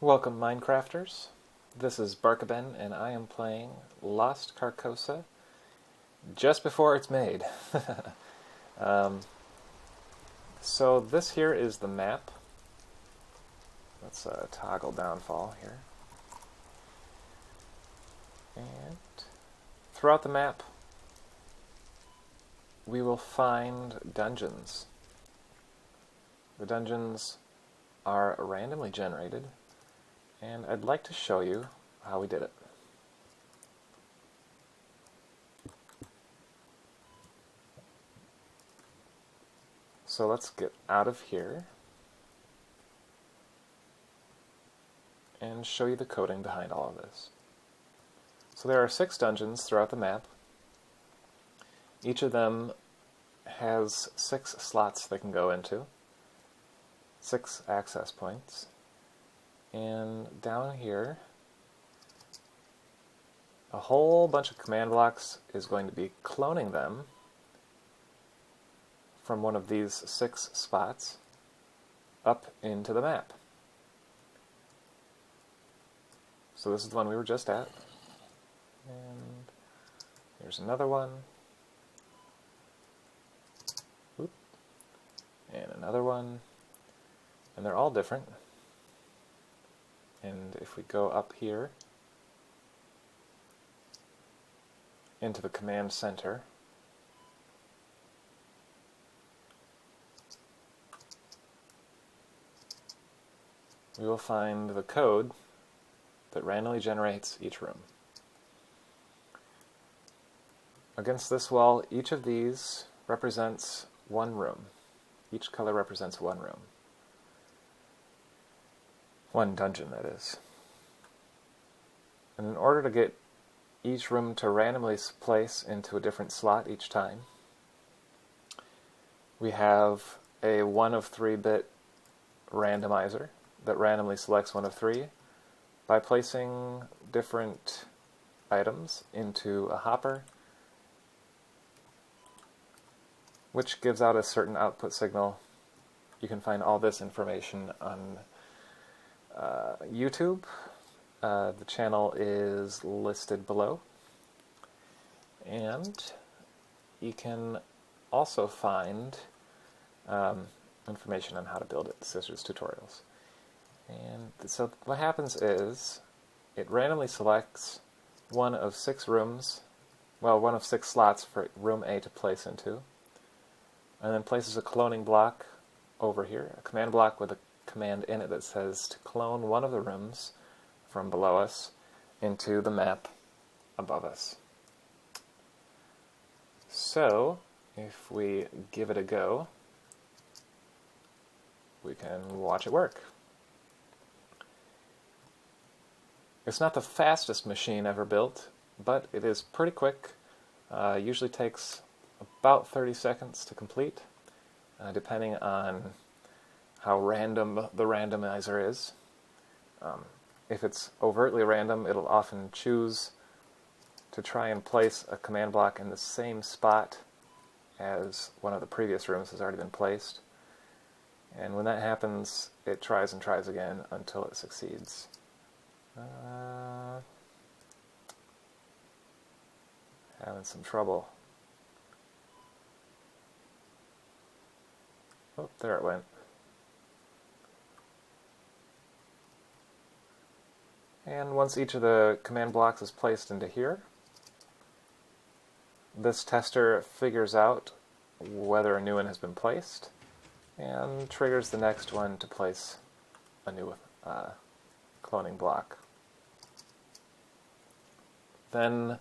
Welcome, Minecrafters. This is Barkeben, and I am playing Lost Carcosa just before it's made. So this here is the map. Let's toggle downfall here. And throughout the map, we will find dungeons. The dungeons are randomly generated, and I'd like to show you how we did it. So let's get out of here and show you the coding behind all of this. So there are 6 dungeons throughout the map. Each of them has 6 slots they can go into, 6 access points. And down here, a whole bunch of command blocks is going to be cloning them from one of these 6 spots up into the map. So this is the one we were just at. And here's another one. Oop. And another one. And they're all different. And if we go up here into the command center, we will find the code that randomly generates each room. Against this wall, each of these represents one room. Each color represents one room. One dungeon, that is. And in order to get each room to randomly place into a different slot each time, we have a 1 of 3-bit randomizer that randomly selects 1 of 3 by placing different items into a hopper, which gives out a certain output signal. You can find all this information on YouTube. The channel is listed below. And you can also find information on how to build it, Scissors tutorials. And so what happens is it randomly selects 1 of 6 rooms, well, 1 of 6 slots for room A to place into, and then places a cloning block over here, a command block with a command in it that says to clone 1 of the rooms from below us into the map above us. So if we give it a go, we can watch it work. It's not the fastest machine ever built, but it is pretty quick. Usually takes about 30 seconds to complete, depending on how random the randomizer is. If it's overtly random, it'll often choose to try and place a command block in the same spot as one of the previous rooms has already been placed. And when that happens, it tries and tries again until it succeeds. Having some trouble. Oh, there it went. And once each of the command blocks is placed into here, this tester figures out whether a new one has been placed and triggers the next one to place a new cloning block. Then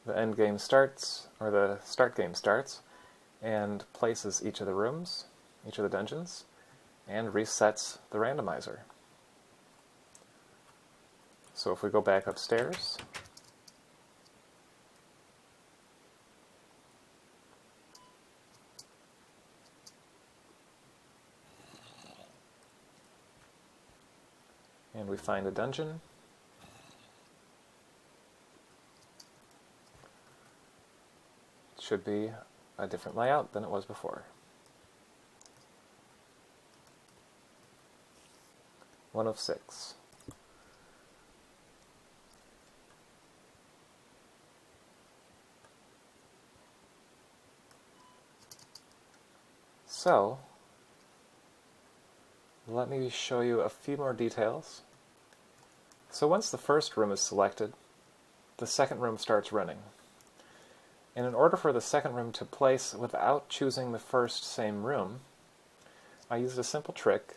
the end game starts, or the start game starts, and places each of the rooms, each of the dungeons, and resets the randomizer. So if we go back upstairs, and we find a dungeon, it should be a different layout than it was before. 1 of 6. So, let me show you a few more details. So once the first room is selected, the second room starts running. And in order for the second room to place without choosing the first same room, I used a simple trick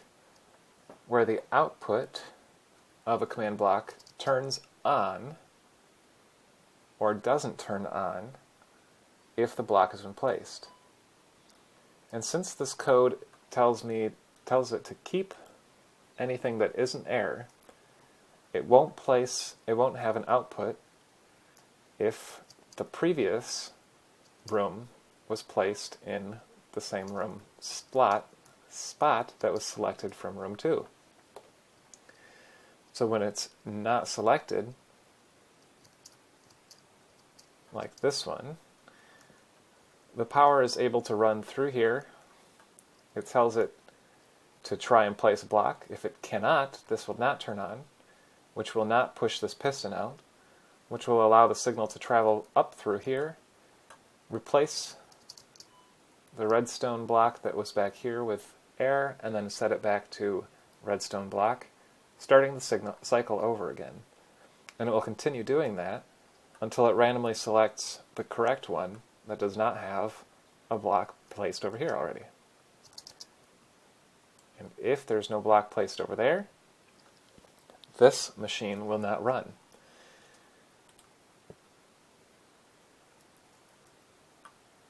where the output of a command block turns on or doesn't turn on if the block has been placed. And since this code tells it to keep anything that isn't air, it won't have an output if the previous room was placed in the same room spot that was selected from room 2. So when it's not selected, like this one, the power is able to run through here. It tells it to try and place a block. If it cannot, this will not turn on, which will not push this piston out, which will allow the signal to travel up through here, replace the redstone block that was back here with air, and then set it back to redstone block, starting the cycle over again. And it will continue doing that until it randomly selects the correct one that does not have a block placed over here already. And if there's no block placed over there, this machine will not run.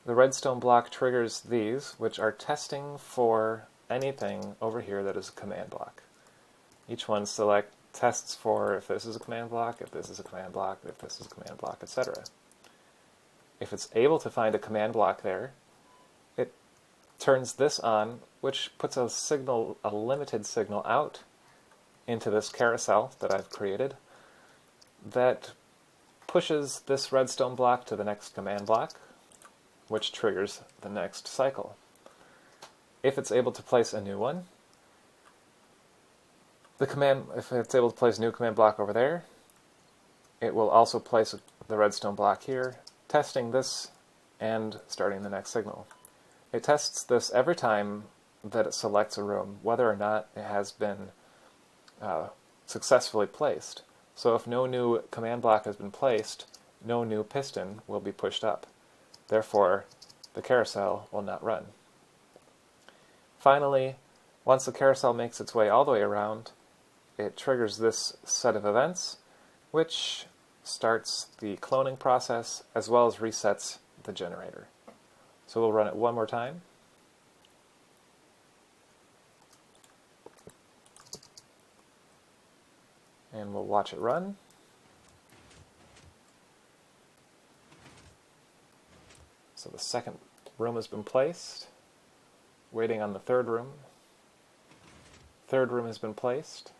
The redstone block triggers these, which are testing for anything over here that is a command block. Each one tests for if this is a command block, if this is a command block, if this is a command block, etc. If it's able to find a command block there, it turns this on, which puts a limited signal out into this carousel that I've created that pushes this redstone block to the next command block, which triggers the next cycle. If it's able to place a new one, if it's able to place a new command block over there, it will also place the redstone block here, testing this and starting the next signal. It tests this every time that it selects a room, whether or not it has been successfully placed. So if no new command block has been placed, no new piston will be pushed up. Therefore, the carousel will not run. Finally, once the carousel makes its way all the way around, it triggers this set of events, which starts the cloning process as well as resets the generator. So we'll run it one more time. And we'll watch it run. So the second room has been placed, waiting on the third room. Third room has been placed.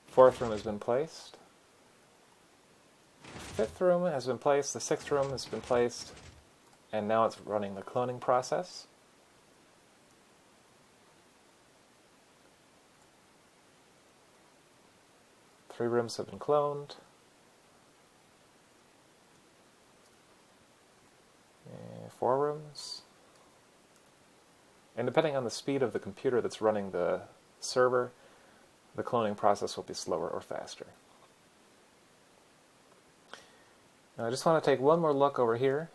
Fourth room has been placed. Fifth room has been placed. The sixth room has been placed. And now it's running the cloning process. Three rooms have been cloned. 4 rooms. And depending on the speed of the computer that's running the server, the cloning process will be slower or faster. Now I just want to take one more look over here.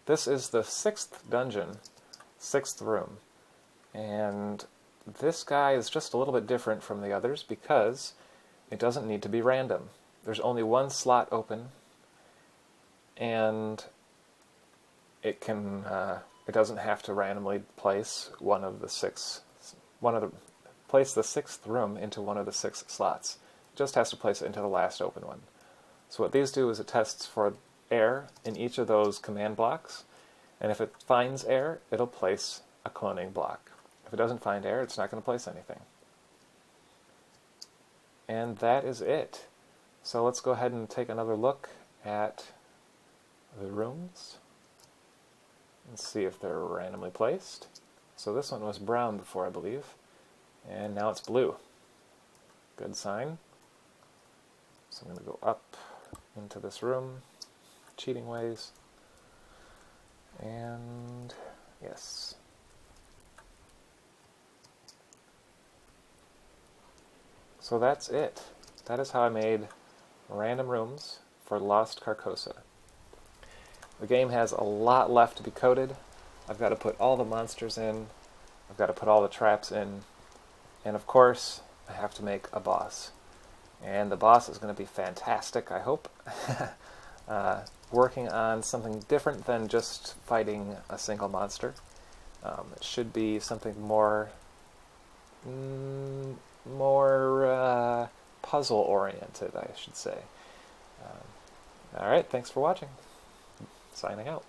This is the 6th dungeon, 6th room. And this guy is just a little bit different from the others because it doesn't need to be random. There's only one slot open, and it doesn't have to randomly place place the 6th room into one of the 6 slots. It just has to place it into the last open one. So what these do is it tests for air in each of those command blocks, and if it finds air, it'll place a cloning block. If it doesn't find air, it's not going to place anything. And that is it. So let's go ahead and take another look at the rooms and see if they're randomly placed. So this one was brown before, I believe, and now it's blue. Good sign. So I'm going to go up into this room, cheating ways, and yes. So that's it. That is how I made random rooms for Lost Carcosa. The game has a lot left to be coded. I've got to put all the monsters in, I've got to put all the traps in, and of course, I have to make a boss. And the boss is going to be fantastic, I hope. Working on something different than just fighting a single monster. It should be something more puzzle-oriented, I should say. Alright, thanks for watching. Signing out.